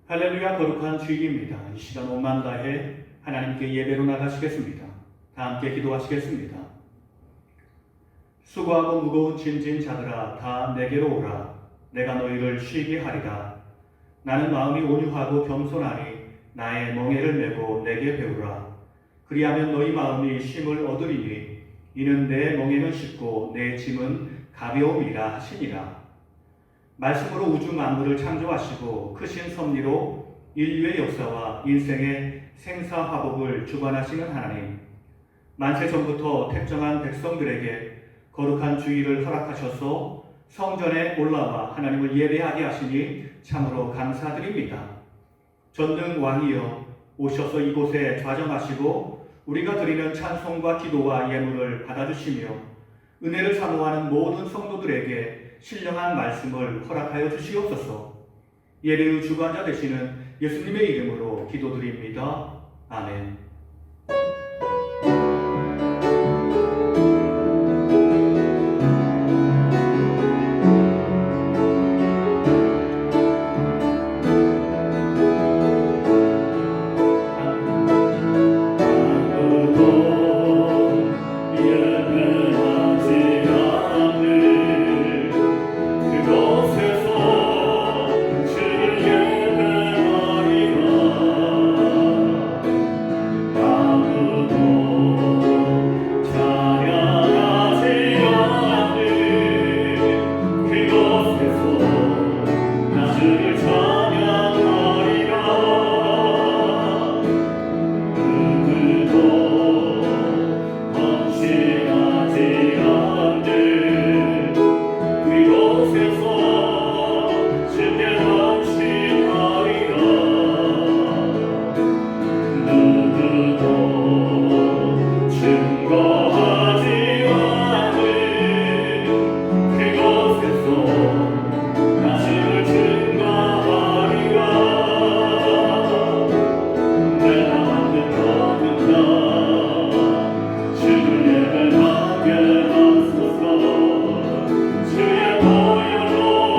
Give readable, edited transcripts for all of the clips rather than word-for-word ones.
할렐루야, 거룩한 주일입니다. 이 시간 온 마음 다해 하나님께 예배로 나가시겠습니다. 다 함께 기도하시겠습니다. 수고하고 무거운 짐진 자들아 다 내게로 오라. 내가 너희를 쉬게 하리라. 나는 마음이 온유하고 겸손하니 나의 멍에를 메고 내게 배우라. 그리하면 너희 마음이 쉼을 얻으리니 이는 내 멍에는 쉽고 내 짐은 가벼움이라 하시니라. 말씀으로 우주 만물을 창조하시고 크신 섭리로 인류의 역사와 인생의 생사화복을 주관하시는 하나님, 만세 전부터 택정한 백성들에게 거룩한 주일을 허락하셔서 성전에 올라와 하나님을 예배하게 하시니 참으로 감사드립니다. 전능 왕이여 오셔서 이곳에 좌정하시고 우리가 드리는 찬송과 기도와 예물을 받아주시며 은혜를 사모하는 모든 성도들에게 신령한 말씀을 허락하여 주시옵소서. 예배의 주관자 되시는 예수님의 이름으로 기도드립니다. 아멘. 주의 보혈로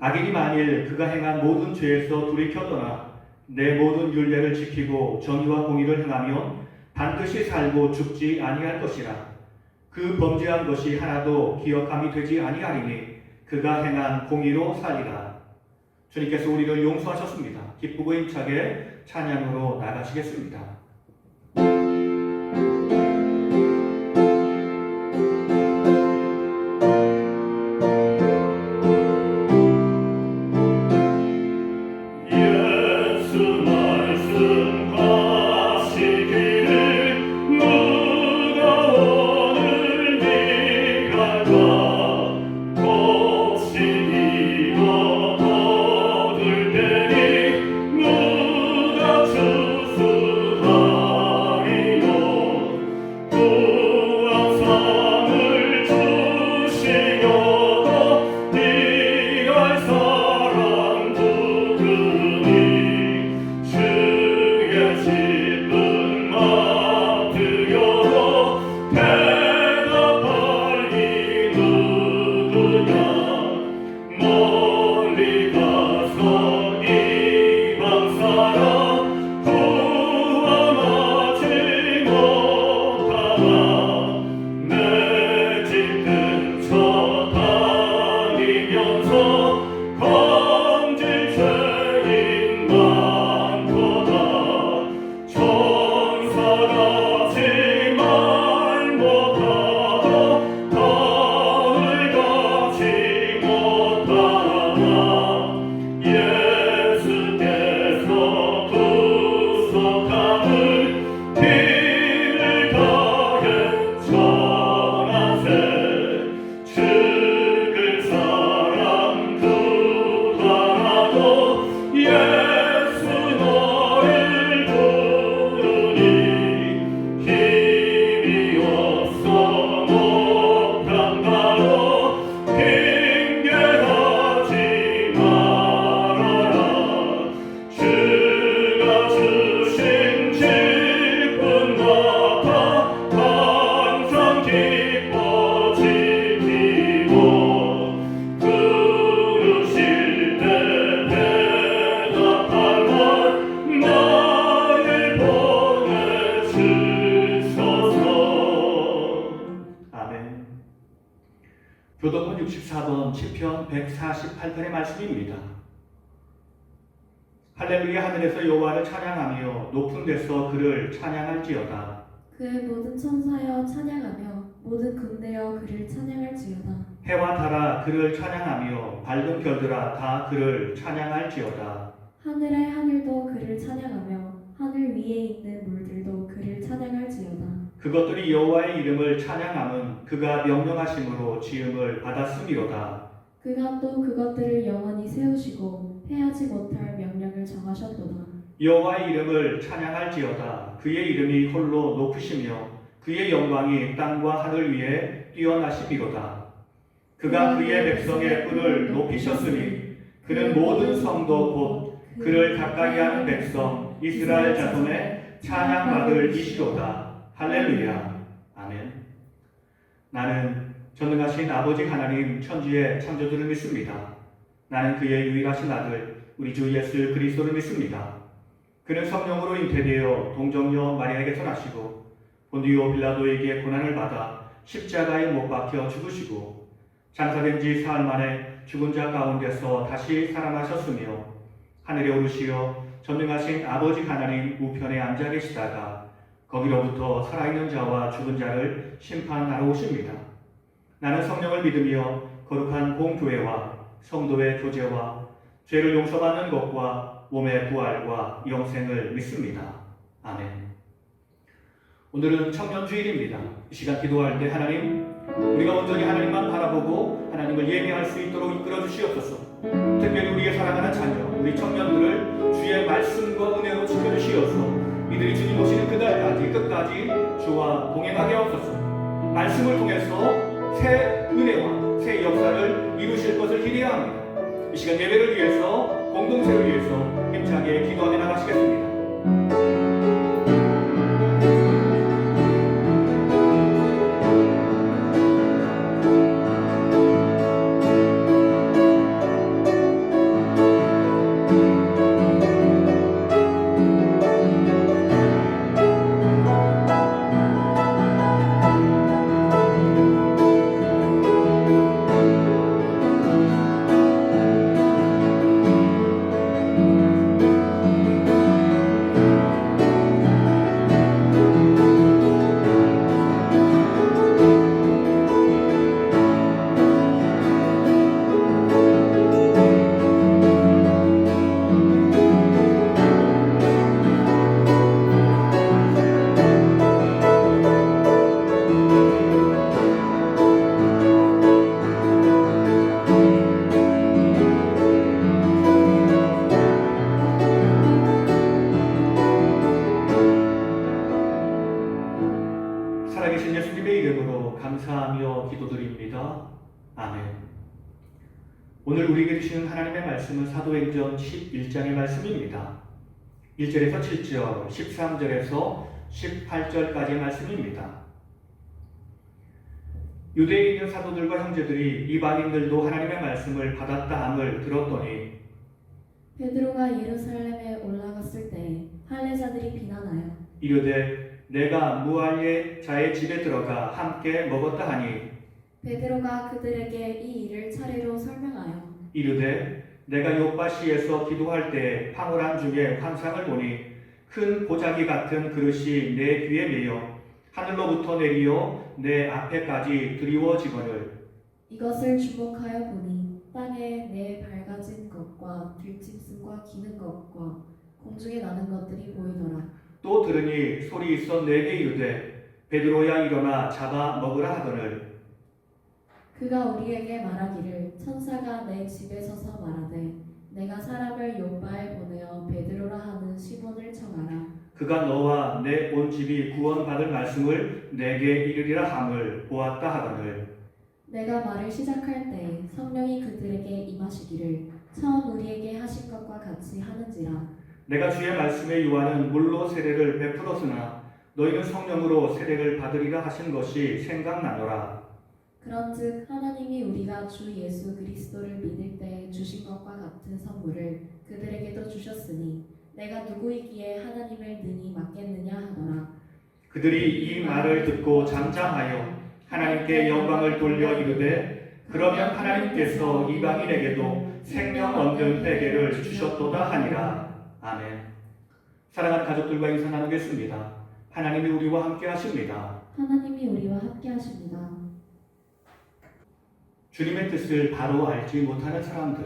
악인이 만일 그가 행한 모든 죄에서 돌이켜 떠나 내 모든 율례를 지키고 정의와 공의를 행하면 반드시 살고 죽지 아니할 것이라. 그 범죄한 것이 하나도 기억함이 되지 아니하리니 그가 행한 공의로 살리라. 주님께서 우리를 용서하셨습니다. 기쁘고 힘차게 찬양으로 나가시겠습니다. 교도문 64번 시편 148편의 말씀입니다. 할렐루야. 하늘에서 여호와를 찬양하며 높은 데서 그를 찬양할지어다. 그의 모든 천사여 찬양하며 모든 군대여 그를 찬양할지어다. 해와 달아 그를 찬양하며 밝은 별들아 다 그를 찬양할지어다. 하늘의 하늘도 그를 찬양하며 하늘 위에 있는 물들도 그를 찬양할지어다. 그것들이 여호와의 이름을 찬양함은 그가 명령하심으로 지음을 받았음이로다. 그가 또 그것들을 영원히 세우시고 패하지 못할 명령을 정하셨도다. 여호와의 이름을 찬양할지어다. 그의 이름이 홀로 높으시며 그의 영광이 땅과 하늘 위에 뛰어나심이로다. 그가 그의 백성의 뿔을 높이셨으니 그는 모든 성도 곧 그를 가까이 하는 백성 이스라엘 자손의 찬양받을 이시로다. 할렐루야. 아멘. 나는 전능하신 아버지 하나님 천지의 창조주를 믿습니다. 나는 그의 유일하신 아들 우리 주 예수 그리스도를 믿습니다. 그는 성령으로 잉태되어 동정녀 마리아에게서 나시고 본디오 빌라도에게 고난을 받아 십자가에 못 박혀 죽으시고 장사된 지 사흘 만에 죽은 자 가운데서 다시 살아나셨으며 하늘에 오르시어 전능하신 아버지 하나님 우편에 앉아 계시다가 거기로부터 살아있는 자와 죽은 자를 심판하러 오십니다. 나는 성령을 믿으며 거룩한 공교회와 성도의 교제와 죄를 용서받는 것과 몸의 부활과 영생을 믿습니다. 아멘. 오늘은 청년주일입니다. 이 시간 기도할 때 하나님, 우리가 온전히 하나님만 바라보고 하나님을 예배할 수 있도록 이끌어 주시옵소서. 특별히 우리의 사랑하는 자녀, 우리 청년들을 주의 말씀과 은혜로 지켜주시옵소서. 이들이 주님 오시는 그날까지 끝까지 주와 동행하게 하옵소서. 말씀을 통해서 새 은혜와 새 역사를 이루실 것을 기대합니다. 이 시간 예배를 위해서 공동체를 위해서 힘차게 기도하며 나가시겠습니다. 아멘. 오늘 우리에게 주시는 하나님의 말씀은 사도행전 11장의 말씀입니다. 1절에서 7절, 13절에서 18절까지의 말씀입니다. 유대에 있는 사도들과 형제들이 이방인들도 하나님의 말씀을 받았다 함을 들었더니 베드로가 예루살렘에 올라갔을 때 할례자들이 비난하여 이르되 내가 무할례 자의 집에 들어가 함께 먹었다 하니 베드로가 그들에게 이 일을 차례로 설명하여 이르되 내가 요바시에서 기도할 때 황홀한 중에 환상을 보니 큰 보자기 같은 그릇이 내 귀에 매여 하늘로부터 내리어 내 앞에까지 드리워지거늘 이것을 주목하여 보니 땅에 내 밝아진 것과 들짐승과 기는 것과 공중에 나는 것들이 보이더라. 또 들으니 소리 있어 내게 이르되 베드로야 일어나 잡아 먹으라 하거늘 그가 우리에게 말하기를 천사가 내 집에 서서 말하되 내가 사람을 요바에 보내어 베드로라 하는 시몬을 청하라. 그가 너와 내 온 집이 구원받을 말씀을 내게 이르리라 함을 보았다 하거늘 내가 말을 시작할 때 성령이 그들에게 임하시기를 처음 우리에게 하신 것과 같이 하는지라. 내가 주의 말씀에 요한은 물로 세례를 베풀었으나 너희는 성령으로 세례를 받으리라 하신 것이 생각나노라. 그런즉 하나님이 우리가 주 예수 그리스도를 믿을 때 주신 것과 같은 선물을 그들에게도 주셨으니 내가 누구이기에 하나님을 능히 맡겠느냐 하더라. 그들이 이 말을 듣고 잠잠하여 하나님께 영광을 돌려 이르되 그러면 하나님께서 이방인에게도 생명 얻는 회개를 주셨도다 하니라. 아멘. 사랑하는 가족들과 인사 나누겠습니다. 하나님이 우리와 함께 하십니다. 하나님이 우리와 함께 하십니다. 주님의 뜻을 바로 알지 못하는 사람들,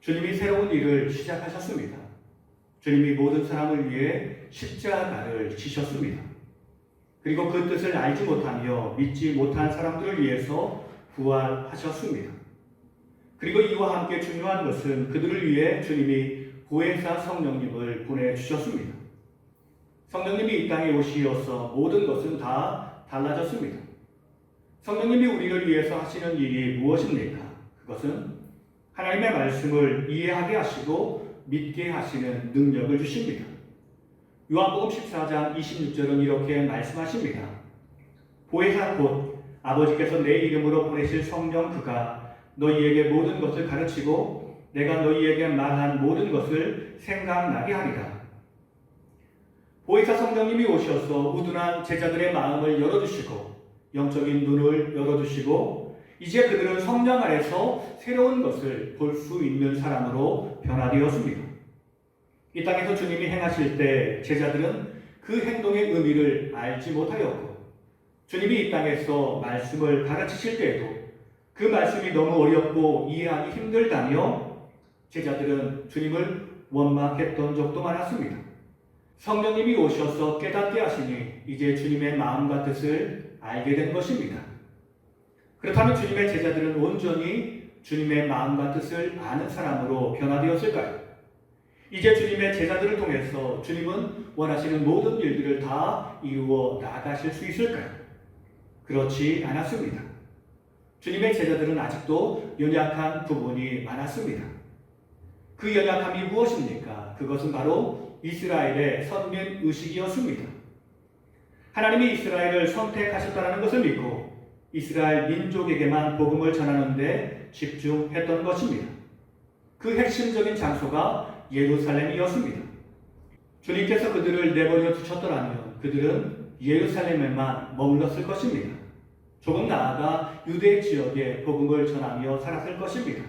주님이 새로운 일을 시작하셨습니다. 주님이 모든 사람을 위해 십자가를 지셨습니다. 그리고 그 뜻을 알지 못하며 믿지 못한 사람들을 위해서 부활하셨습니다. 그리고 이와 함께 중요한 것은 그들을 위해 주님이 보혜사 성령님을 보내주셨습니다. 성령님이 이 땅에 오시어서 모든 것은 다 달라졌습니다. 성령님이 우리를 위해서 하시는 일이 무엇입니까? 그것은 하나님의 말씀을 이해하게 하시고 믿게 하시는 능력을 주십니다. 요한복음 14장 26절은 이렇게 말씀하십니다. 보혜사 곧 아버지께서 내 이름으로 보내실 성령 그가 너희에게 모든 것을 가르치고 내가 너희에게 말한 모든 것을 생각나게 하리라. 보혜사 성령님이 오셔서 우둔한 제자들의 마음을 열어주시고 영적인 눈을 열어주시고 이제 그들은 성령 안에서 새로운 것을 볼 수 있는 사람으로 변화되었습니다. 이 땅에서 주님이 행하실 때 제자들은 그 행동의 의미를 알지 못하였고 주님이 이 땅에서 말씀을 가르치실 때에도 그 말씀이 너무 어렵고 이해하기 힘들다며 제자들은 주님을 원망했던 적도 많았습니다. 성령님이 오셔서 깨닫게 하시니 이제 주님의 마음과 뜻을 알게 된 것입니다. 그렇다면 주님의 제자들은 온전히 주님의 마음과 뜻을 아는 사람으로 변화되었을까요? 이제 주님의 제자들을 통해서 주님은 원하시는 모든 일들을 다 이루어 나가실 수 있을까요? 그렇지 않았습니다. 주님의 제자들은 아직도 연약한 부분이 많았습니다. 그 연약함이 무엇입니까? 그것은 바로 이스라엘의 선민 의식이었습니다. 하나님이 이스라엘을 선택하셨다는 것을 믿고 이스라엘 민족에게만 복음을 전하는 데 집중했던 것입니다. 그 핵심적인 장소가 예루살렘이었습니다. 주님께서 그들을 내버려 두셨더라면 그들은 예루살렘에만 머물렀을 것입니다. 조금 나아가 유대 지역에 복음을 전하며 살았을 것입니다.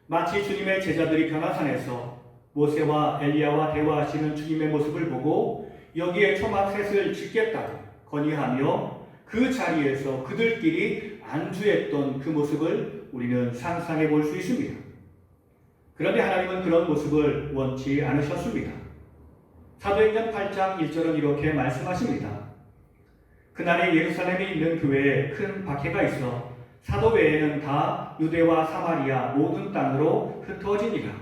마치 주님의 제자들이 변화산에서 모세와 엘리야와 대화하시는 주님의 모습을 보고 여기에 초막셋을 짓겠다고 건의하며 그 자리에서 그들끼리 안주했던 그 모습을 우리는 상상해 볼 수 있습니다. 그런데 하나님은 그런 모습을 원치 않으셨습니다. 사도행전 8장 1절은 이렇게 말씀하십니다. 그날에 예루살렘에 있는 교회에 큰 박해가 있어 사도 외에는 다 유대와 사마리아 모든 땅으로 흩어지니라.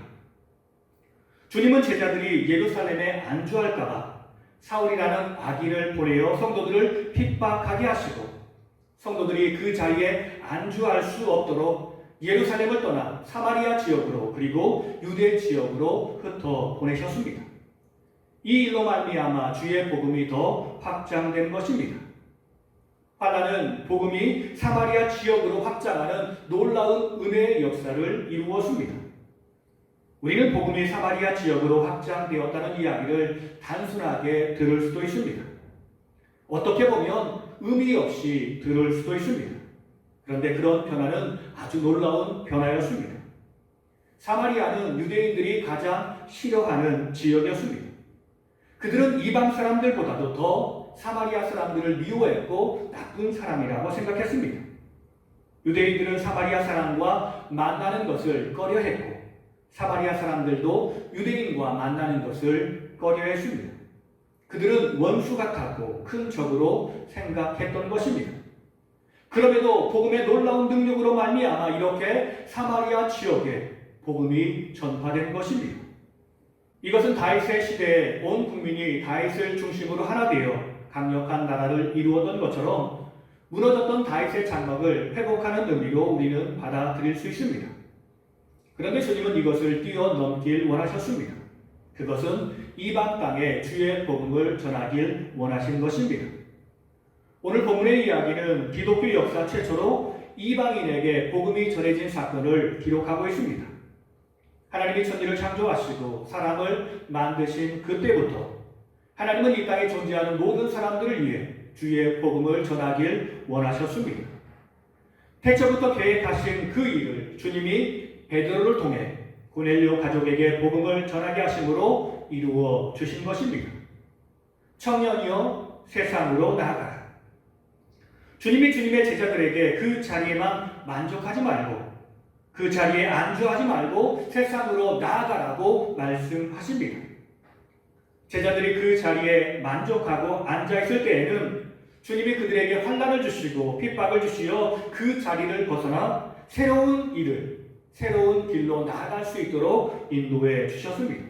주님은 제자들이 예루살렘에 안주할까봐 사울이라는 아기를 보내어 성도들을 핍박하게 하시고 성도들이 그 자리에 안주할 수 없도록 예루살렘을 떠나 사마리아 지역으로 그리고 유대 지역으로 흩어 보내셨습니다. 이 일로 말미암아 주의 복음이 더 확장된 것입니다. 환란은 복음이 사마리아 지역으로 확장하는 놀라운 은혜의 역사를 이루었습니다. 우리는 복음이 사마리아 지역으로 확장되었다는 이야기를 단순하게 들을 수도 있습니다. 어떻게 보면 의미 없이 들을 수도 있습니다. 그런데 그런 변화는 아주 놀라운 변화였습니다. 사마리아는 유대인들이 가장 싫어하는 지역이었습니다. 그들은 이방 사람들보다도 더 사마리아 사람들을 미워했고 나쁜 사람이라고 생각했습니다. 유대인들은 사마리아 사람과 만나는 것을 꺼려했고 사마리아 사람들도 유대인과 만나는 것을 꺼려했습니다. 그들은 원수 같았고 큰 적으로 생각했던 것입니다. 그럼에도 복음의 놀라운 능력으로 말미암아 이렇게 사마리아 지역에 복음이 전파된 것입니다. 이것은 다윗의 시대에 온 국민이 다윗을 중심으로 하나 되어 강력한 나라를 이루었던 것처럼 무너졌던 다윗의 장막을 회복하는 의미로 우리는 받아들일 수 있습니다. 그런데 주님은 이것을 뛰어넘길 원하셨습니다. 그것은 이방 땅에 주의 복음을 전하길 원하신 것입니다. 오늘 본문의 이야기는 기독교 역사 최초로 이방인에게 복음이 전해진 사건을 기록하고 있습니다. 하나님이 천지를 창조하시고 사람을 만드신 그때부터 하나님은 이 땅에 존재하는 모든 사람들을 위해 주의 복음을 전하길 원하셨습니다. 태초부터 계획하신 그 일을 주님이 베드로를 통해 고넬료 가족에게 복음을 전하게 하심으로 이루어 주신 것입니다. 청년이여 세상으로 나아가라. 주님이 주님의 제자들에게 그 자리에만 만족하지 말고 그 자리에 안주하지 말고 세상으로 나아가라고 말씀하십니다. 제자들이 그 자리에 만족하고 앉아있을 때에는 주님이 그들에게 환난을 주시고 핍박을 주시어 그 자리를 벗어나 새로운 일을 새로운 길로 나아갈 수 있도록 인도해 주셨습니다.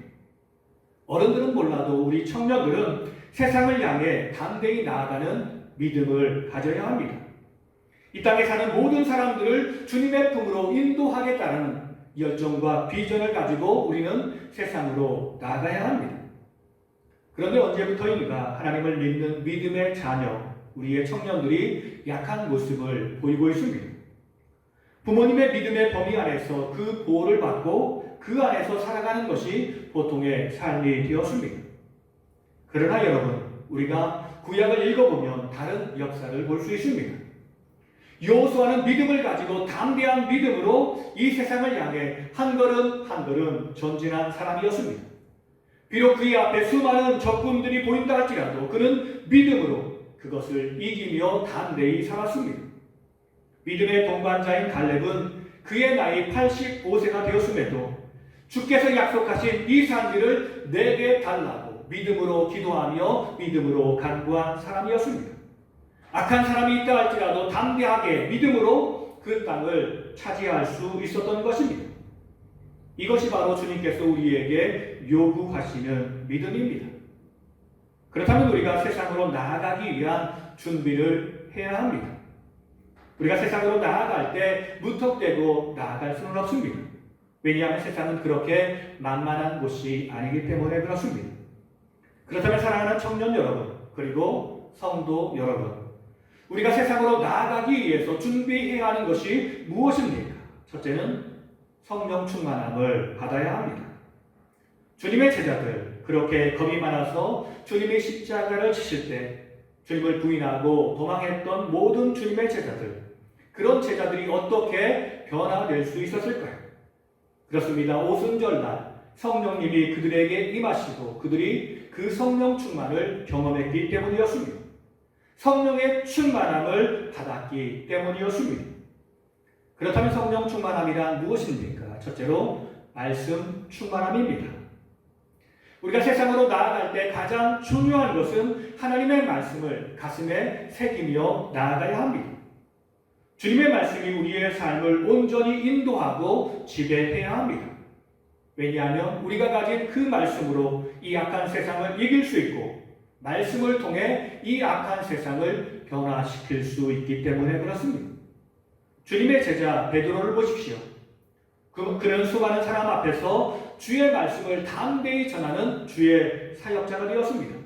어른들은 몰라도 우리 청년들은 세상을 향해 담대히 나아가는 믿음을 가져야 합니다. 이 땅에 사는 모든 사람들을 주님의 품으로 인도하겠다는 열정과 비전을 가지고 우리는 세상으로 나아가야 합니다. 그런데 언제부터인가 하나님을 믿는 믿음의 자녀, 우리의 청년들이 약한 모습을 보이고 있습니다. 부모님의 믿음의 범위 안에서 그 보호를 받고 그 안에서 살아가는 것이 보통의 삶이 되었습니다. 그러나 여러분, 우리가 구약을 읽어보면 다른 역사를 볼 수 있습니다. 여호수아는 믿음을 가지고 담대한 믿음으로 이 세상을 향해 한 걸음 한 걸음 전진한 사람이었습니다. 비록 그의 앞에 수많은 적군들이 보인다 할지라도 그는 믿음으로 그것을 이기며 담대히 살았습니다. 믿음의 동반자인 갈렙은 그의 나이 85세가 되었음에도 주께서 약속하신 이 산지를 내게 달라고 믿음으로 기도하며 믿음으로 간구한 사람이었습니다. 악한 사람이 있다 할지라도 담대하게 믿음으로 그 땅을 차지할 수 있었던 것입니다. 이것이 바로 주님께서 우리에게 요구하시는 믿음입니다. 그렇다면 우리가 세상으로 나아가기 위한 준비를 해야 합니다. 우리가 세상으로 나아갈 때 무턱대고 나아갈 수는 없습니다. 왜냐하면 세상은 그렇게 만만한 곳이 아니기 때문에 그렇습니다. 그렇다면 사랑하는 청년 여러분, 그리고 성도 여러분, 우리가 세상으로 나아가기 위해서 준비해야 하는 것이 무엇입니까? 첫째는 성령 충만함을 받아야 합니다. 주님의 제자들, 그렇게 겁이 많아서 주님의 십자가를 지실 때 주님을 부인하고 도망했던 모든 주님의 제자들, 그런 제자들이 어떻게 변화될 수 있었을까요? 그렇습니다. 오순절날 성령님이 그들에게 임하시고 그들이 그 성령 충만을 경험했기 때문이었습니다. 성령의 충만함을 받았기 때문이었습니다. 그렇다면 성령 충만함이란 무엇입니까? 첫째로 말씀 충만함입니다. 우리가 세상으로 나아갈 때 가장 중요한 것은 하나님의 말씀을 가슴에 새기며 나아가야 합니다. 주님의 말씀이 우리의 삶을 온전히 인도하고 지배해야 합니다. 왜냐하면 우리가 가진 그 말씀으로 이 악한 세상을 이길 수 있고 말씀을 통해 이 악한 세상을 변화시킬 수 있기 때문에 그렇습니다. 주님의 제자 베드로를 보십시오. 그는 수많은 사람 앞에서 주의 말씀을 담대히 전하는 주의 사역자가 되었습니다.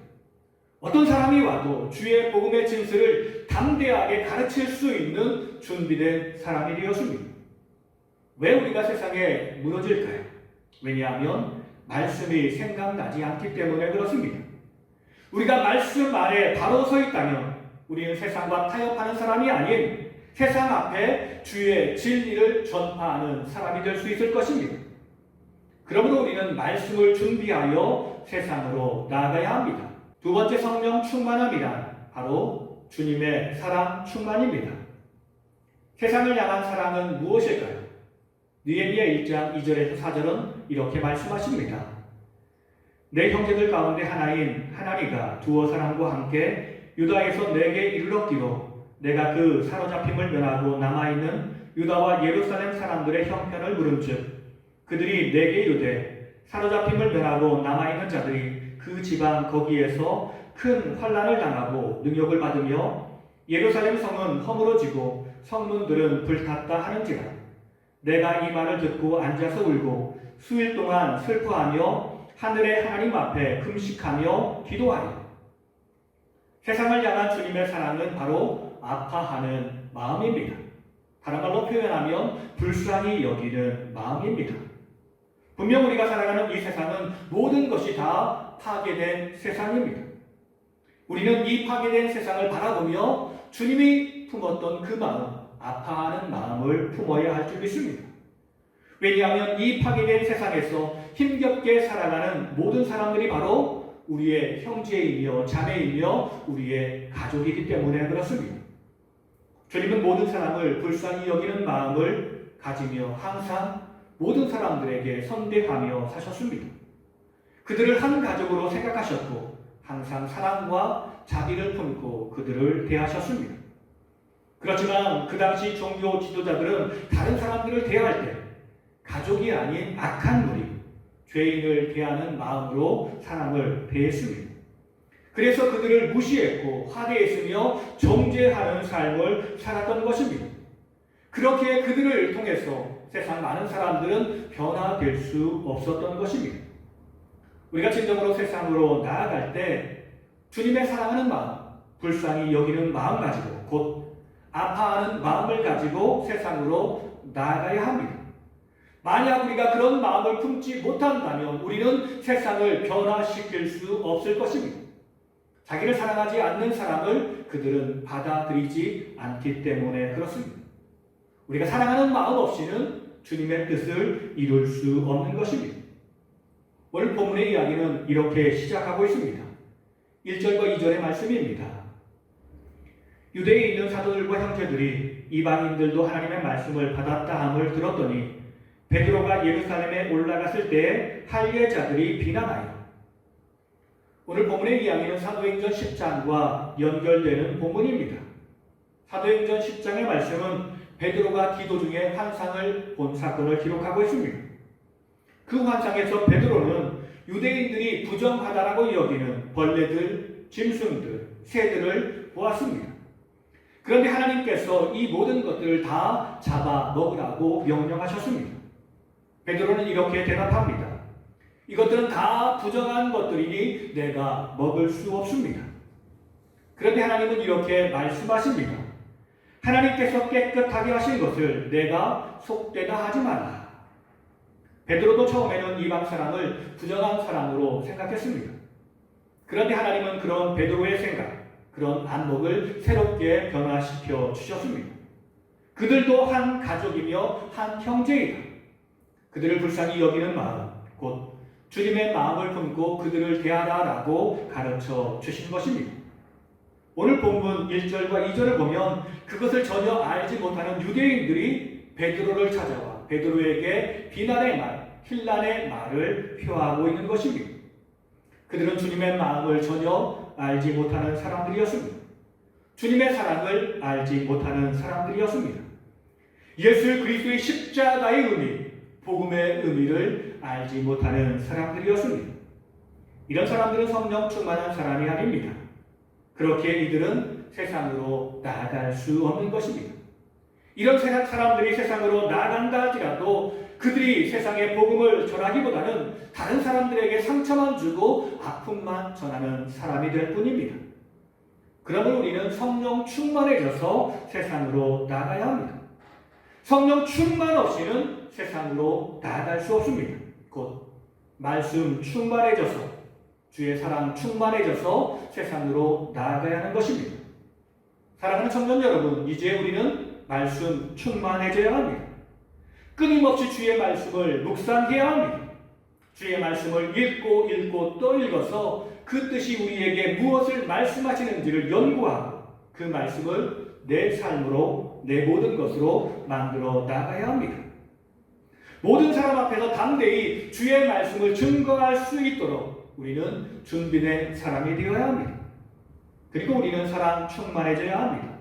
어떤 사람이 와도 주의 복음의 진실을 담대하게 가르칠 수 있는 준비된 사람이 되었습니다. 왜 우리가 세상에 무너질까요? 왜냐하면 말씀이 생각나지 않기 때문에 그렇습니다. 우리가 말씀 아래 바로 서 있다면 우리는 세상과 타협하는 사람이 아닌 세상 앞에 주의 진리를 전파하는 사람이 될 수 있을 것입니다. 그러므로 우리는 말씀을 준비하여 세상으로 나아가야 합니다. 두 번째 성령 충만함이란 바로 주님의 사랑 충만입니다. 세상을 향한 사랑은 무엇일까요? 느헤미야 1장 2절에서 4절은 이렇게 말씀하십니다. 내 형제들 가운데 하나인 하나니가 두어 사람과 함께 유다에서 내게 이르렀기로 내가 그 사로잡힘을 면하고 남아있는 유다와 예루살렘 사람들의 형편을 물은즉 그들이 내게 이르되 사로잡힘을 면하고 남아있는 자들이 그 지방 거기에서 큰 환난을 당하고 능욕을 받으며 예루살렘 성은 허물어지고 성문들은 불탔다 하는지라 내가 이 말을 듣고 앉아서 울고 수일 동안 슬퍼하며 하늘의 하나님 앞에 금식하며 기도하여 세상을 향한 주님의 사랑은 바로 아파하는 마음입니다. 다른 말로 표현하면 불쌍히 여기는 마음입니다. 분명 우리가 살아가는 이 세상은 모든 것이 다 파괴된 세상입니다. 우리는 이 파괴된 세상을 바라보며 주님이 품었던 그 마음, 아파하는 마음을 품어야 할 줄 믿습니다. 왜냐하면 이 파괴된 세상에서 힘겹게 살아가는 모든 사람들이 바로 우리의 형제이며 자매이며 우리의 가족이기 때문에 그렇습니다. 주님은 모든 사람을 불쌍히 여기는 마음을 가지며 항상 모든 사람들에게 선대하며 사셨습니다. 그들을 한 가족으로 생각하셨고 항상 사랑과 자비를 품고 그들을 대하셨습니다. 그렇지만 그 당시 종교 지도자들은 다른 사람들을 대할 때 가족이 아닌 악한 무리, 죄인을 대하는 마음으로 사람을 대했습니다. 그래서 그들을 무시했고 화대했으며 정죄하는 삶을 살았던 것입니다. 그렇게 그들을 통해서 세상 많은 사람들은 변화될 수 없었던 것입니다. 우리가 진정으로 세상으로 나아갈 때 주님의 사랑하는 마음, 불쌍히 여기는 마음 가지고 곧 아파하는 마음을 가지고 세상으로 나아가야 합니다. 만약 우리가 그런 마음을 품지 못한다면 우리는 세상을 변화시킬 수 없을 것입니다. 자기를 사랑하지 않는 사람을 그들은 받아들이지 않기 때문에 그렇습니다. 우리가 사랑하는 마음 없이는 주님의 뜻을 이룰 수 없는 것입니다. 오늘 본문의 이야기는 이렇게 시작하고 있습니다. 1절과 2절의 말씀입니다. 유대에 있는 사도들과 형제들이 이방인들도 하나님의 말씀을 받았다 함을 들었더니 베드로가 예루살렘에 올라갔을 때에 할례자들이 비난하여 오늘 본문의 이야기는 사도행전 10장과 연결되는 본문입니다. 사도행전 10장의 말씀은 베드로가 기도 중에 환상을 본 사건을 기록하고 있습니다. 그 환상에서 베드로는 유대인들이 부정하다라고 여기는 벌레들, 짐승들, 새들을 보았습니다. 그런데 하나님께서 이 모든 것들을 다 잡아 먹으라고 명령하셨습니다. 베드로는 이렇게 대답합니다. 이것들은 다 부정한 것들이니 내가 먹을 수 없습니다. 그런데 하나님은 이렇게 말씀하십니다. 하나님께서 깨끗하게 하신 것을 내가 속되다 하지 마라. 베드로도 처음에는 이방 사람을 부정한 사람으로 생각했습니다. 그런데 하나님은 그런 베드로의 생각, 그런 안목을 새롭게 변화시켜 주셨습니다. 그들도 한 가족이며 한 형제이다. 그들을 불쌍히 여기는 마음, 곧 주님의 마음을 품고 그들을 대하라라고 가르쳐 주신 것입니다. 오늘 본문 1절과 2절을 보면 그것을 전혀 알지 못하는 유대인들이 베드로를 찾아와 베드로에게 비난의 말, 힐난의 말을 표하고 있는 것입니다. 그들은 주님의 마음을 전혀 알지 못하는 사람들이었습니다. 주님의 사랑을 알지 못하는 사람들이었습니다. 예수 그리스도의 십자가의 의미, 복음의 의미를 알지 못하는 사람들이었습니다. 이런 사람들은 성령 충만한 사람이 아닙니다. 그렇게 이들은 세상으로 나아갈 수 없는 것입니다. 이런 세상 사람들이 세상으로 나아간다 할지라도 그들이 세상의 복음을 전하기보다는 다른 사람들에게 상처만 주고 아픔만 전하는 사람이 될 뿐입니다. 그러면 우리는 성령 충만해져서 세상으로 나가야 합니다. 성령 충만 없이는 세상으로 나아갈 수 없습니다. 곧 말씀 충만해져서 주의 사랑 충만해져서 세상으로 나아가야 하는 것입니다. 사랑하는 청년 여러분, 이제 우리는 말씀 충만해져야 합니다. 끊임없이 주의 말씀을 묵상해야 합니다. 주의 말씀을 읽고 또 읽어서 그 뜻이 우리에게 무엇을 말씀하시는지를 연구하고 그 말씀을 내 삶으로, 내 모든 것으로 만들어 나가야 합니다. 모든 사람 앞에서 담대히 주의 말씀을 증거할 수 있도록 우리는 준비된 사람이 되어야 합니다. 그리고 우리는 사랑 충만해져야 합니다.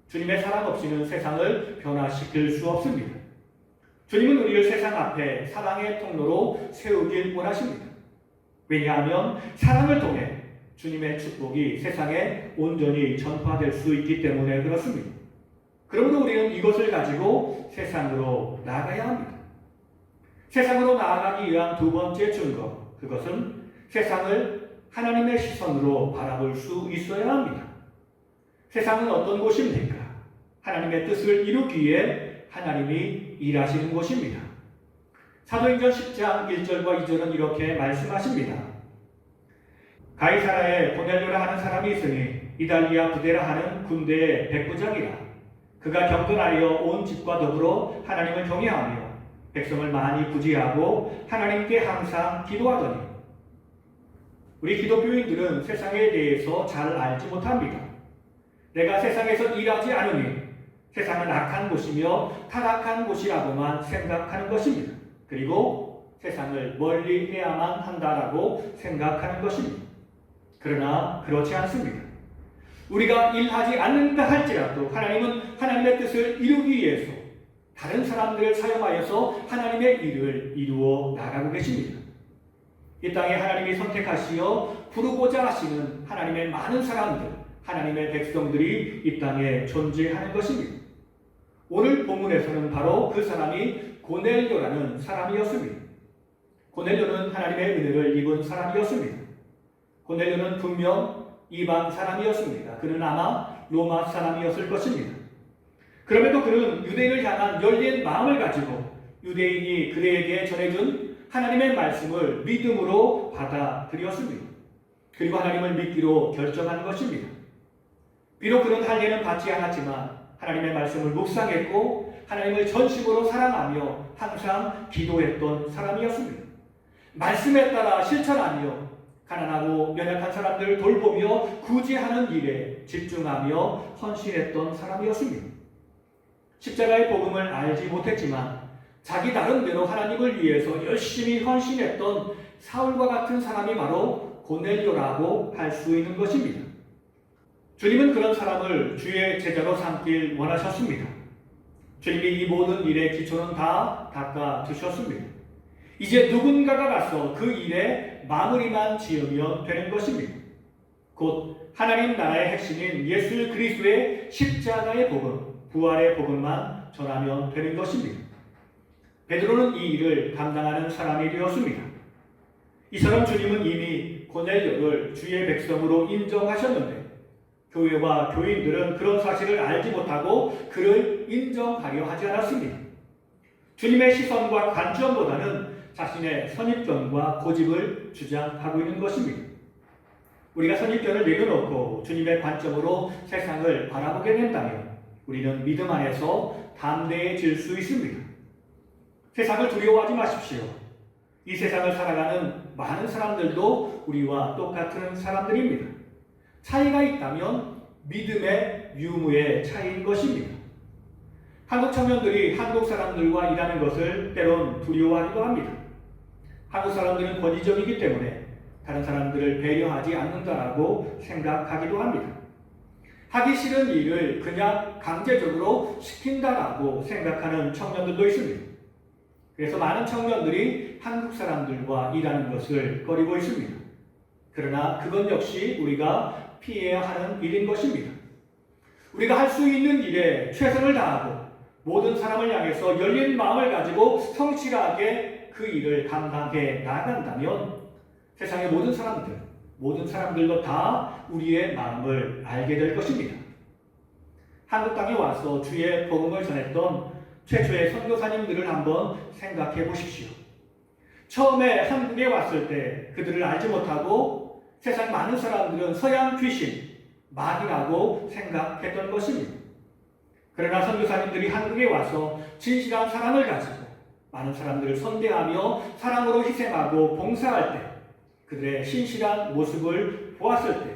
주님의 사랑 없이는 세상을 변화시킬 수 없습니다. 주님은 우리를 세상 앞에 사랑의 통로로 세우길 원하십니다. 왜냐하면 사랑을 통해 주님의 축복이 세상에 온전히 전파될 수 있기 때문에 그렇습니다. 그러므로 우리는 이것을 가지고 세상으로 나아가야 합니다. 세상으로 나아가기 위한 두 번째 증거, 그것은 세상을 하나님의 시선으로 바라볼 수 있어야 합니다. 세상은 어떤 곳입니까? 하나님의 뜻을 이루기 위해 하나님이 일하시는 곳입니다. 사도행전 10장 1절과 2절은 이렇게 말씀하십니다. 가이사라에 고넬료라 하는 사람이 있으니 이달리아 부데라 하는 군대의 백부장이라. 그가 경건하여 온 집과 더불어 하나님을 경외하며 백성을 많이 구제하고 하나님께 항상 기도하더니. 우리 기독교인들은 세상에 대해서 잘 알지 못합니다. 내가 세상에서 일하지 않으니 세상은 악한 곳이며 타락한 곳이라고만 생각하는 것입니다. 그리고 세상을 멀리 해야만 한다라고 생각하는 것입니다. 그러나 그렇지 않습니다. 우리가 일하지 않는다 할지라도 하나님은 하나님의 뜻을 이루기 위해서 다른 사람들을 사용하여서 하나님의 일을 이루어 나가고 계십니다. 이 땅에 하나님이 선택하시어 부르고자 하시는 하나님의 많은 사람들, 하나님의 백성들이 이 땅에 존재하는 것입니다. 오늘 본문에서는 바로 그 사람이 고넬료라는 사람이었습니다. 고넬료는 하나님의 은혜를 입은 사람이었습니다. 고넬료는 분명 이방 사람이었습니다. 그는 아마 로마 사람이었을 것입니다. 그럼에도 그는 유대인을 향한 열린 마음을 가지고 유대인이 그대에게 전해준 하나님의 말씀을 믿음으로 받아들였습니다. 그리고 하나님을 믿기로 결정한 것입니다. 비록 그는 할례는 받지 않았지만 하나님의 말씀을 묵상했고 하나님을 전심으로 사랑하며 항상 기도했던 사람이었습니다. 말씀에 따라 실천하며 가난하고 연약한 사람들을 돌보며 구제하는 일에 집중하며 헌신했던 사람이었습니다. 십자가의 복음을 알지 못했지만 자기 나름대로 하나님을 위해서 열심히 헌신했던 사울과 같은 사람이 바로 고넬료라고 할 수 있는 것입니다. 주님은 그런 사람을 주의 제자로 삼길 원하셨습니다. 주님이 이 모든 일의 기초는 다 닦아 주셨습니다. 이제 누군가가 가서 그 일에 마무리만 지으면 되는 것입니다. 곧 하나님 나라의 핵심인 예수 그리스도의 십자가의 복음, 부활의 복음만 전하면 되는 것입니다. 베드로는 이 일을 감당하는 사람이 되었습니다. 이처럼 주님은 이미 고넬료를 주의 백성으로 인정하셨는데 교회와 교인들은 그런 사실을 알지 못하고 그를 인정하려 하지 않았습니다. 주님의 시선과 관점보다는 자신의 선입견과 고집을 주장하고 있는 것입니다. 우리가 선입견을 내려놓고 주님의 관점으로 세상을 바라보게 된다면 우리는 믿음 안에서 담대해질 수 있습니다. 세상을 두려워하지 마십시오. 이 세상을 살아가는 많은 사람들도 우리와 똑같은 사람들입니다. 차이가 있다면 믿음의 유무의 차이인 것입니다. 한국 청년들이 한국 사람들과 일하는 것을 때론 두려워하기도 합니다. 한국 사람들은 권위적이기 때문에 다른 사람들을 배려하지 않는다라고 생각하기도 합니다. 하기 싫은 일을 그냥 강제적으로 시킨다라고 생각하는 청년들도 있습니다. 그래서 많은 청년들이 한국 사람들과 일하는 것을 꺼리고 있습니다. 그러나 그건 역시 우리가 피해야 하는 일인 것입니다. 우리가 할 수 있는 일에 최선을 다하고 모든 사람을 향해서 열린 마음을 가지고 성실하게 그 일을 감당해 나간다면 세상의 모든 사람들도 다 우리의 마음을 알게 될 것입니다. 한국 땅에 와서 주의 복음을 전했던 최초의 선교사님들을 한번 생각해 보십시오. 처음에 한국에 왔을 때 그들을 알지 못하고 세상 많은 사람들은 서양 귀신, 마귀라고 생각했던 것입니다. 그러나 선교사님들이 한국에 와서 진실한 사랑을 가지고 많은 사람들을 선대하며 사랑으로 희생하고 봉사할 때 그들의 신실한 모습을 보았을 때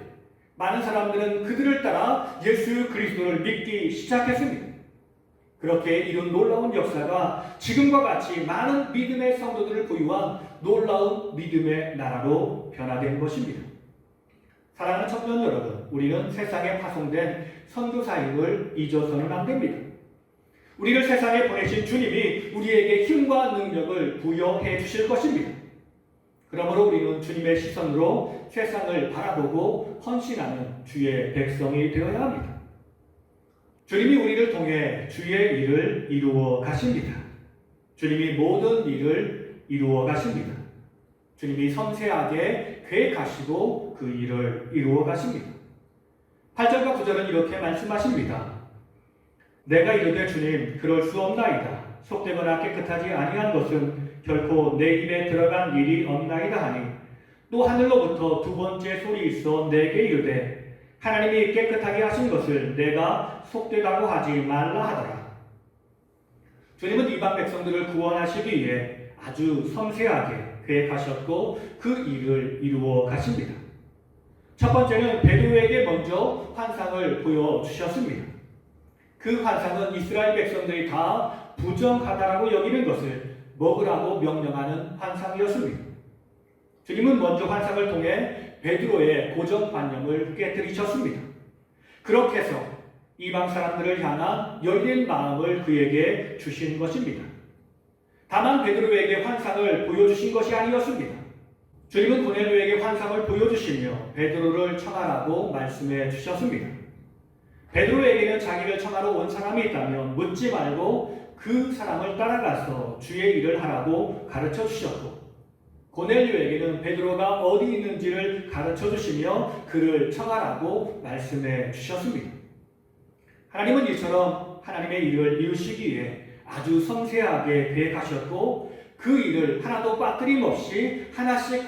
많은 사람들은 그들을 따라 예수 그리스도를 믿기 시작했습니다. 그렇게 이룬 놀라운 역사가 지금과 같이 많은 믿음의 성도들을 보유한 놀라운 믿음의 나라로 변화된 것입니다. 사랑하는 청년 여러분, 우리는 세상에 파송된 선교사임을 잊어서는 안 됩니다. 우리를 세상에 보내신 주님이 우리에게 힘과 능력을 부여해 주실 것입니다. 그러므로 우리는 주님의 시선으로 세상을 바라보고 헌신하는 주의 백성이 되어야 합니다. 주님이 우리를 통해 주의 일을 이루어 가십니다. 주님이 모든 일을 이루어 가십니다. 주님이 섬세하게 계획하시고 그 일을 이루어 가십니다. 8절과 9절은 이렇게 말씀하십니다. 내가 이르되 주님 그럴 수 없나이다. 속되거나 깨끗하지 아니한 것은 결코 내 입에 들어간 일이 없나이다 하니 또 하늘로부터 두 번째 소리 있어 내게 이르되 하나님이 깨끗하게 하신 것을 내가 속되다고 하지 말라 하더라. 주님은 이방 백성들을 구원하시기 위해 아주 섬세하게 계획하셨고 그 일을 이루어 가십니다. 첫 번째는 베드로에게 먼저 환상을 보여주셨습니다. 그 환상은 이스라엘 백성들이 다 부정하다라고 여기는 것을 먹으라고 명령하는 환상이었습니다. 주님은 먼저 환상을 통해 베드로의 고정관념을 깨뜨리셨습니다. 그렇게 해서 이방 사람들을 향한 열린 마음을 그에게 주신 것입니다. 다만 베드로에게 환상을 보여주신 것이 아니었습니다. 주님은 고넬료에게 환상을 보여주시며 베드로를 청하라고 말씀해 주셨습니다. 베드로에게는 자기를 청하러 온 사람이 있다면 묻지 말고 그 사람을 따라가서 주의 일을 하라고 가르쳐 주셨고 고넬료에게는 베드로가 어디 있는지를 가르쳐 주시며 그를 청하라고 말씀해 주셨습니다. 하나님은 이처럼 하나님의 일을 이루시기 위해 아주 섬세하게 계획하셨고 그 일을 하나도 빠뜨림 없이 하나씩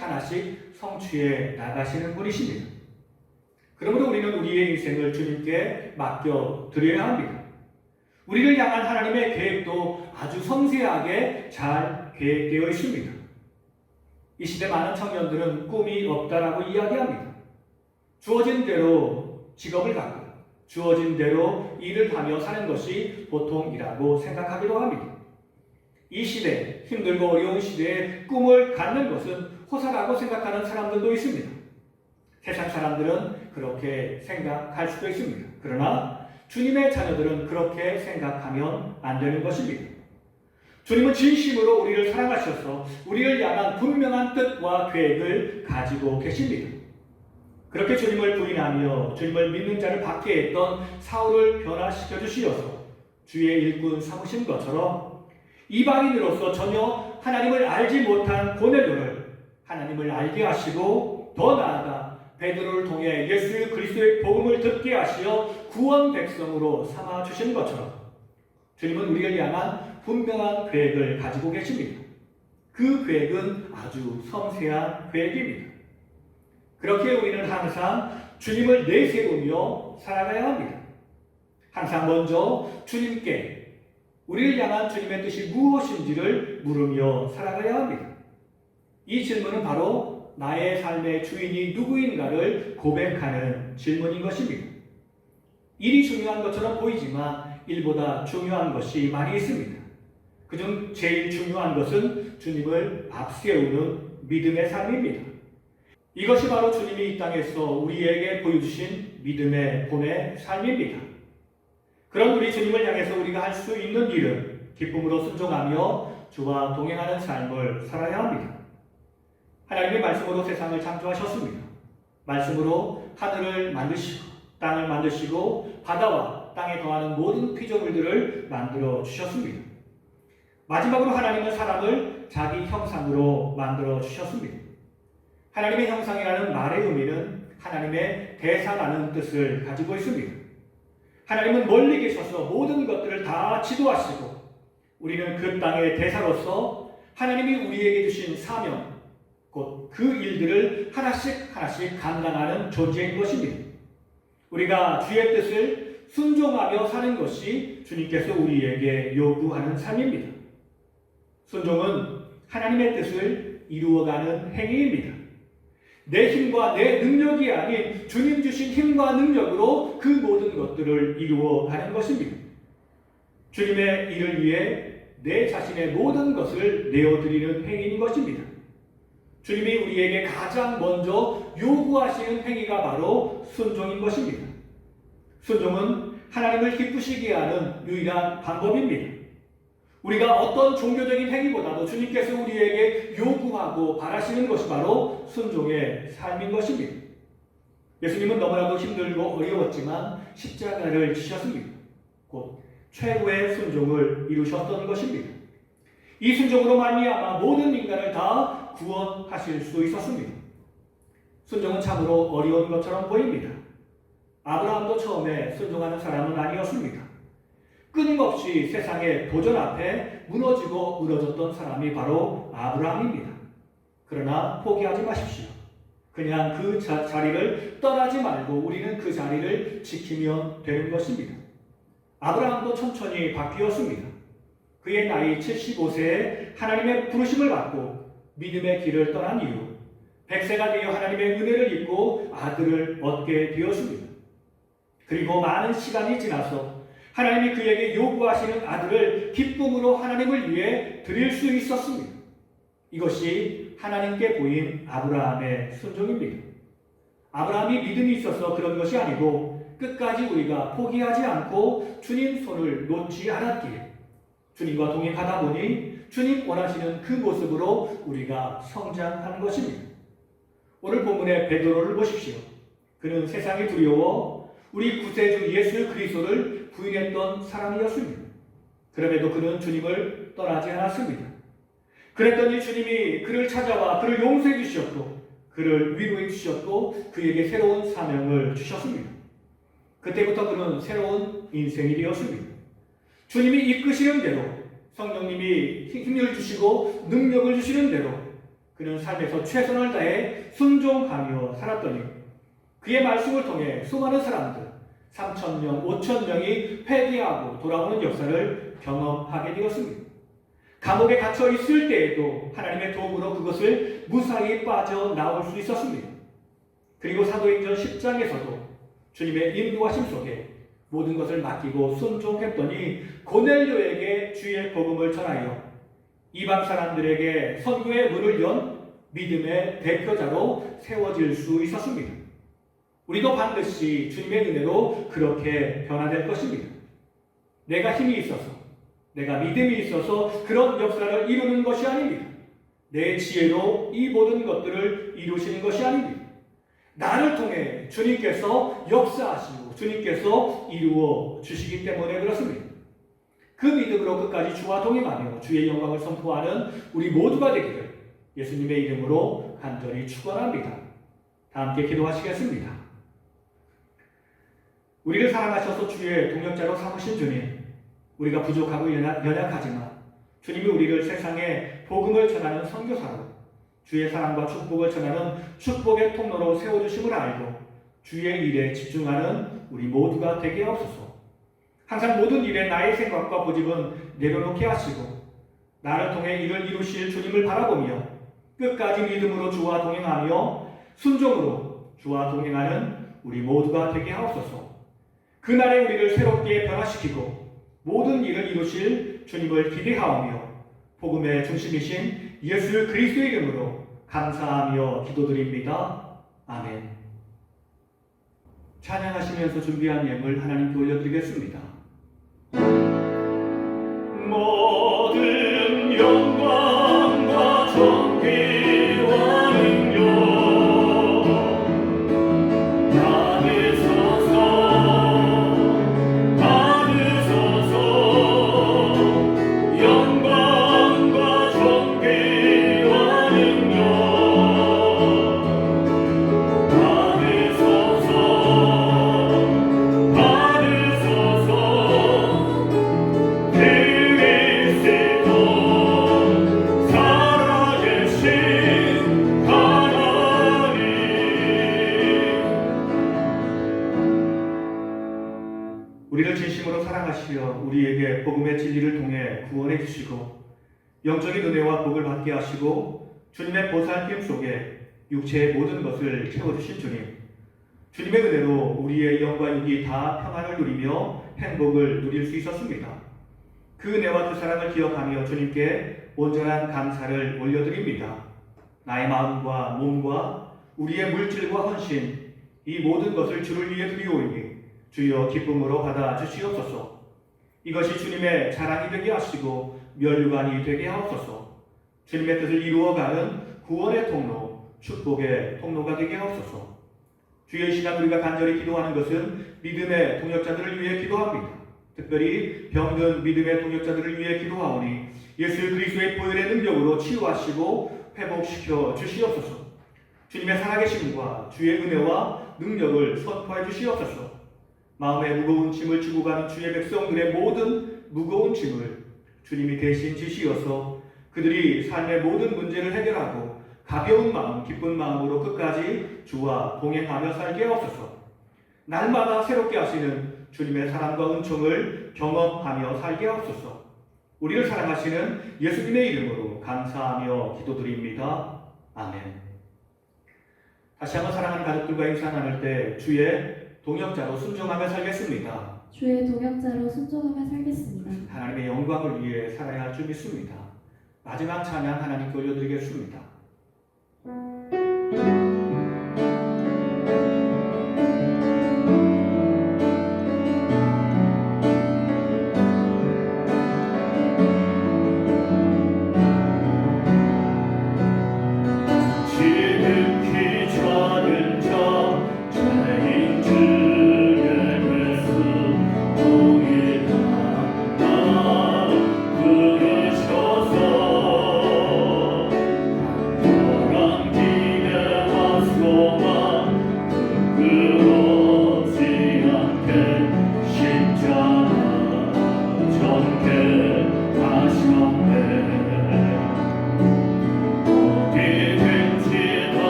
성취해 나가시는 분이십니다. 그러므로 우리는 우리의 인생을 주님께 맡겨드려야 합니다. 우리를 향한 하나님의 계획도 아주 섬세하게 잘 계획되어 있습니다. 이 시대 많은 청년들은 꿈이 없다라고 이야기합니다. 주어진 대로 직업을 갖고 주어진 대로 일을 하며 사는 것이 보통이라고 생각하기도 합니다. 이 시대, 힘들고 어려운 시대에 꿈을 갖는 것은 호사라고 생각하는 사람들도 있습니다. 세상 사람들은 그렇게 생각할 수도 있습니다. 그러나 주님의 자녀들은 그렇게 생각하면 안 되는 것입니다. 주님은 진심으로 우리를 사랑하셔서 우리를 향한 분명한 뜻과 계획을 가지고 계십니다. 그렇게 주님을 부인하며 주님을 믿는 자를 박해 했던 사울을 변화시켜 주시어서 주의 일꾼 삼으신 것처럼 이방인으로서 전혀 하나님을 알지 못한 고넬료를 하나님을 알게 하시고 더 나아가 베드로를 통해 예수 그리스도의 복음을 듣게 하시어 구원 백성으로 삼아 주신 것처럼 주님은 우리를 향한 분명한 계획을 가지고 계십니다. 그 계획은 아주 섬세한 계획입니다. 그렇게 우리는 항상 주님을 내세우며 살아가야 합니다. 항상 먼저 주님께 우리를 향한 주님의 뜻이 무엇인지를 물으며 살아가야 합니다. 이 질문은 바로 나의 삶의 주인이 누구인가를 고백하는 질문인 것입니다. 일이 중요한 것처럼 보이지만 일보다 중요한 것이 많이 있습니다. 그중 제일 중요한 것은 주님을 앞세우는 믿음의 삶입니다. 이것이 바로 주님이 이 땅에서 우리에게 보여주신 믿음의 본의 삶입니다. 그런 우리 주님을 향해서 우리가 할 수 있는 일은 기쁨으로 순종하며 주와 동행하는 삶을 살아야 합니다. 하나님의 말씀으로 세상을 창조하셨습니다. 말씀으로 하늘을 만드시고 땅을 만드시고 바다와 땅에 거하는 모든 피조물들을 만들어 주셨습니다. 마지막으로 하나님은 사람을 자기 형상으로 만들어 주셨습니다. 하나님의 형상이라는 말의 의미는 하나님의 대사라는 뜻을 가지고 있습니다. 하나님은 멀리 계셔서 모든 것들을 다 지도하시고 우리는 그 땅의 대사로서 하나님이 우리에게 주신 사명, 곧 그 일들을 하나씩 감당하는 존재인 것입니다. 우리가 주의 뜻을 순종하며 사는 것이 주님께서 우리에게 요구하는 삶입니다. 순종은 하나님의 뜻을 이루어가는 행위입니다. 내 힘과 내 능력이 아닌 주님 주신 힘과 능력으로 그 모든 것들을 이루어가는 것입니다. 주님의 일을 위해 내 자신의 모든 것을 내어드리는 행위인 것입니다. 주님이 우리에게 가장 먼저 요구하시는 행위가 바로 순종인 것입니다. 순종은 하나님을 기쁘시게 하는 유일한 방법입니다. 우리가 어떤 종교적인 행위보다도 주님께서 우리에게 요구하고 바라시는 것이 바로 순종의 삶인 것입니다. 예수님은 너무나도 힘들고 어려웠지만 십자가를 지셨습니다. 곧 최고의 순종을 이루셨던 것입니다. 이 순종으로 말미암아 모든 인간을 다 구원하실 수 있었습니다. 순종은 참으로 어려운 것처럼 보입니다. 아브라함도 처음에 순종하는 사람은 아니었습니다. 끊임없이 세상의 도전 앞에 무너지고 무너졌던 사람이 바로 아브라함입니다. 그러나 포기하지 마십시오. 그냥 그 자리를 떠나지 말고 우리는 그 자리를 지키면 되는 것입니다. 아브라함도 천천히 바뀌었습니다. 그의 나이 75세에 하나님의 부르심을 받고 믿음의 길을 떠난 이후 100세가 되어 하나님의 은혜를 입고 아들을 얻게 되었습니다. 그리고 많은 시간이 지나서 하나님이 그에게 요구하시는 아들을 기쁨으로 하나님을 위해 드릴 수 있었습니다. 이것이 하나님께 보인 아브라함의 순종입니다. 아브라함이 믿음이 있어서 그런 것이 아니고 끝까지 우리가 포기하지 않고 주님 손을 놓지 않았기에 주님과 동행하다 보니 주님 원하시는 그 모습으로 우리가 성장하는 것입니다. 오늘 본문의 베드로를 보십시오. 그는 세상이 두려워 우리 구세주 예수 그리스도를 부인했던 사람이었습니다. 그럼에도 그는 주님을 떠나지 않았습니다. 그랬더니 주님이 그를 찾아와 그를 용서해 주셨고 그를 위로해 주셨고 그에게 새로운 사명을 주셨습니다. 그때부터 그는 새로운 인생이 되었습니다. 주님이 이끄시는 대로 성령님이 힘을 주시고 능력을 주시는 대로 그는 삶에서 최선을 다해 순종하며 살았더니 그의 말씀을 통해 수많은 사람들 3,000명, 5,000명이 회개하고 돌아오는 역사를 경험하게 되었습니다. 감옥에 갇혀 있을 때에도 하나님의 도움으로 그것을 무사히 빠져나올 수 있었습니다. 그리고 사도행전 10장에서도 주님의 인도하심 속에 모든 것을 맡기고 순종했더니 고넬료에게 주의 복음을 전하여 이방 사람들에게 선교의 문을 연 믿음의 대표자로 세워질 수 있었습니다. 우리도 반드시 주님의 은혜로 그렇게 변화될 것입니다. 내가 힘이 있어서, 내가 믿음이 있어서 그런 역사를 이루는 것이 아닙니다. 내 지혜로 이 모든 것들을 이루시는 것이 아닙니다. 나를 통해 주님께서 역사하시고 주님께서 이루어 주시기 때문에 그렇습니다. 그 믿음으로 끝까지 주와 동행하며 주의 영광을 선포하는 우리 모두가 되기를 예수님의 이름으로 간절히 축원합니다. 다 함께 기도하시겠습니다. 우리를 사랑하셔서 주의 동역자로 삼으신 주님, 우리가 부족하고 연약하지만 주님이 우리를 세상에 복음을 전하는 선교사로 주의 사랑과 축복을 전하는 축복의 통로로 세워주심을 알고 주의 일에 집중하는 우리 모두가 되게 하옵소서. 항상 모든 일에 나의 생각과 고집은 내려놓게 하시고 나를 통해 일을 이루실 주님을 바라보며 끝까지 믿음으로 주와 동행하며 순종으로 주와 동행하는 우리 모두가 되게 하옵소서. 그날에 우리를 새롭게 변화시키고 모든 일을 이루실 주님을 기대하오며 복음의 중심이신 예수 그리스도의 이름으로 감사하며 기도드립니다. 아멘. 찬양하시면서 준비한 예물 하나님께 올려드리겠습니다. 모든 영광과 존귀와 능력 하시어 우리에게 복음의 진리를 통해 구원해 주시고 영적인 은혜와 복을 받게 하시고 주님의 보살핌 속에 육체의 모든 것을 채워주신 주님, 주님의 은혜로 우리의 영과 육이 다 평안을 누리며 행복을 누릴 수 있었습니다. 그 은혜와 그 사랑을 기억하며 주님께 온전한 감사를 올려드립니다. 나의 마음과 몸과 우리의 물질과 헌신, 이 모든 것을 주를 위해 드리오니 주여 기쁨으로 받아 주시옵소서. 이것이 주님의 자랑이 되게 하시고 면류관이 되게 하옵소서. 주님의 뜻을 이루어가는 구원의 통로, 축복의 통로가 되게 하옵소서. 주의 시간 우리가 간절히 기도하는 것은 믿음의 동역자들을 위해 기도합니다. 특별히 병든 믿음의 동역자들을 위해 기도하오니 예수 그리스도의 보혈의 능력으로 치유하시고 회복시켜 주시옵소서. 주님의 살아계심과 주의 은혜와 능력을 선포해 주시옵소서. 마음의 무거운 짐을 지고 가는 주의 백성들의 모든 무거운 짐을 주님이 대신 지시어서 그들이 삶의 모든 문제를 해결하고 가벼운 마음, 기쁜 마음으로 끝까지 주와 동행하며 살게 하옵소서. 날마다 새롭게 하시는 주님의 사랑과 은총을 경험하며 살게 하옵소서. 우리를 사랑하시는 예수님의 이름으로 감사하며 기도드립니다. 아멘. 다시 한번 사랑하는 가족들과 인사 나눌 때 주의 동역자로 순종하며 살겠습니다. 주의 동역자로 순종하며 살겠습니다. 하나님의 영광을 위해 살아야 할 줄 믿습니다. 마지막 찬양 하나님께 올려드리겠습니다. 부르셔서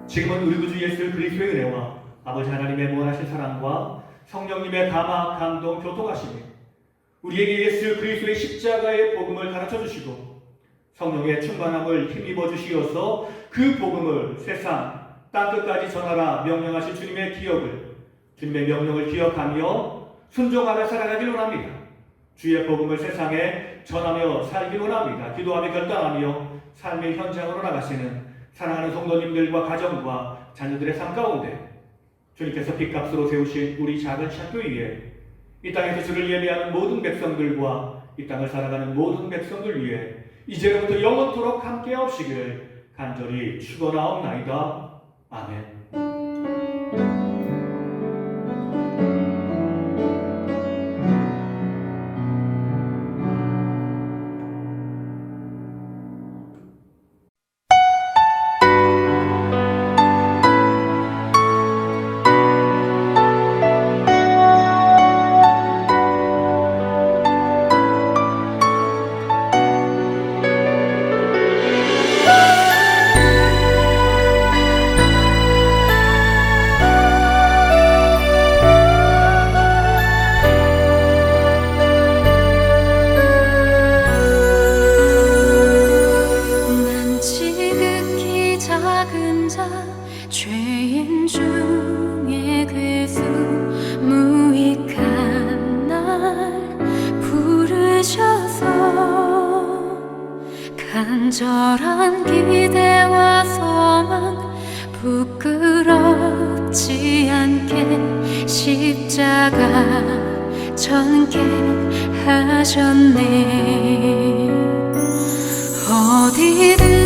지금은 우리 구주 예수 그리스도의 은혜와 아버지 하나님의 무한하신 사랑과 성령님의 감화, 감동, 교통하심이 우리에게 예수 그리스도의 십자가의 복음을 가르쳐 주시고 성령의 충만함을 힘입어 주시어서 그 복음을 세상 땅끝까지 전하라 명령하신 주님의 기억을, 주님의 명령을 기억하며 순종하며 살아가길 원합니다. 주의 복음을 세상에 전하며 살길 원합니다. 기도하며 결단하며 삶의 현장으로 나가시는 사랑하는 성도님들과 가정과 자녀들의 삶 가운데 주님께서 빚값으로 세우신 우리 작은 샤교 위에 이 땅에서 주를 예배하는 모든 백성들과 이 땅을 살아가는 모든 백성들 위해 이제로부터 영원토록 함께 하옵시길 간절히 축원하옵나이다. 아멘. 죄인 중에 괴수 무익한 날 부르셔서 간절한 기대와 소망 부끄럽지 않게 십자가 전개하셨네. 어디든